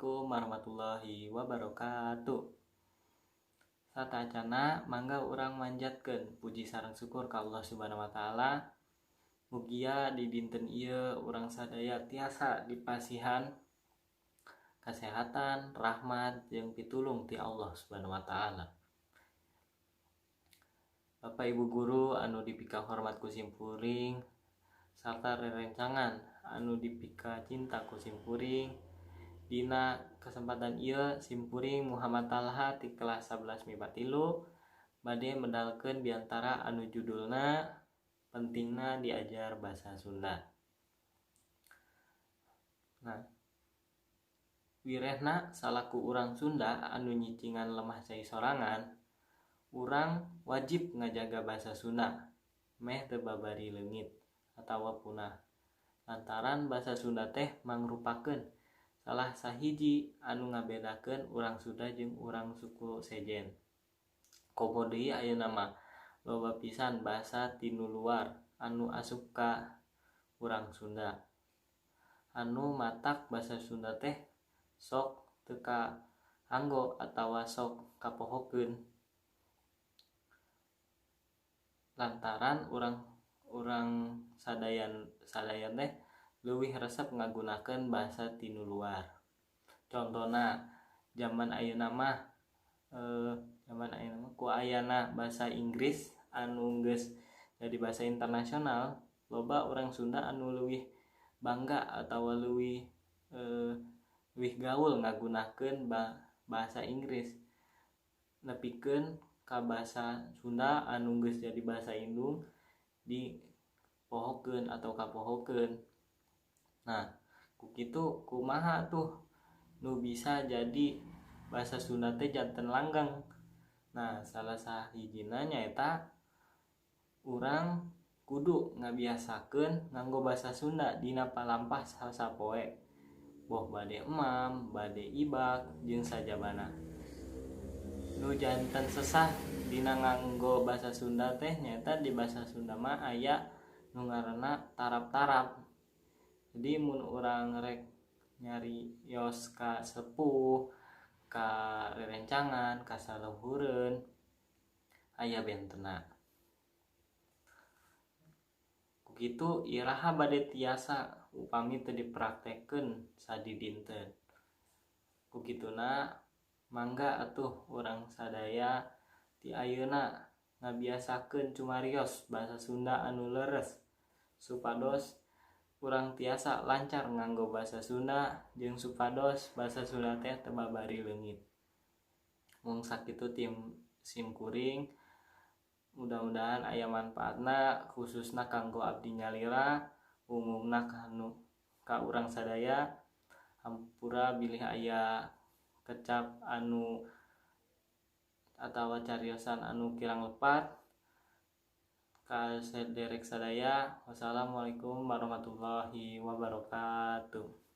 Assalamualaikum warahmatullahi wabarakatuh. Satacana mangga urang manjatkeun puji sareng syukur ka Allah Subhanahu wa taala. Mugia di dinten ieu urang sadaya tiasa dipasihan kesehatan, rahmat jeung pitulung ti Allah Subhanahu wa taala. Bapak Ibu guru anu dipika hormat ku simkuring sarta rerencangan anu dipika cinta ku simkuring, dina kesempatan ieu simkuring Muhammad Talha ti kelas 11 MIPA 3 bade medalkeun biantara anu judulna pentingna diajar basa Sunda. Nah, wirehna salaku urang Sunda anu nyicingan lemah cai sorangan, urang wajib ngajaga basa Sunda meh teu babari leungit atawa punah. Lantaran basa Sunda teh mangrupakeun salah sahiji anu ngabedakeun urang Sunda jeung urang suku sejen. Komo deui ayeuna mah loba pisan basa tinu luar anu asup ka urang Sunda. Anu matak basa Sunda teh sok teu kaanggo atawa sok kapohokeun. Lantaran urang sadayan teh leuwih resep ngagunakeun basa tinu luar. Contona zaman ayeuna mah ku ayana basa Inggris anu geus jadi basa internasional, loba urang Sunda anu leuwih bangga atawa leuwih gaul ngagunakeun bahasa Inggris nepikeun ka basa Sunda anu geus jadi basa indung dipohokeun atau kapohokeun. Nah, kukitu kumaha tuh nu bisa jadi basa Sunda teh janten langgeng. Nah, salah sahijina nyaeta urang kudu ngabiasakeun nganggo basa Sunda dina palampah sapoe. Boh bade emam, bade ibak jeung sajabana. Nu janten sesah dina nganggo basa Sunda teh nyaeta di basa Sunda mah aya nu ngaranna tarap-tarap. Jadi mun urang rek nyarios ka sepuh, ka rerencangan, ka saluhureun aya bentena. Kukitu iraha bade tiasa upami teu dipraktekkeun sadi dinten. Kukituna mangga atuh urang sadaya ti ayeuna ngabiasakeun cumarios basa Sunda anu leres supados urang tiasa lancar nganggo basa Sunda jeung supados basa Sunda teh teu babari leungit. Mung sakitu tim simkuring, mudah-mudahan aya manfaatna khususna kanggo abdi nyalira, umumna ka urang sadaya. Hampura bilih aya kecap anu atawa cariosan anu kirang lepat ka sederek sadaya. Wassalamualaikum warahmatullahi wabarakatuh.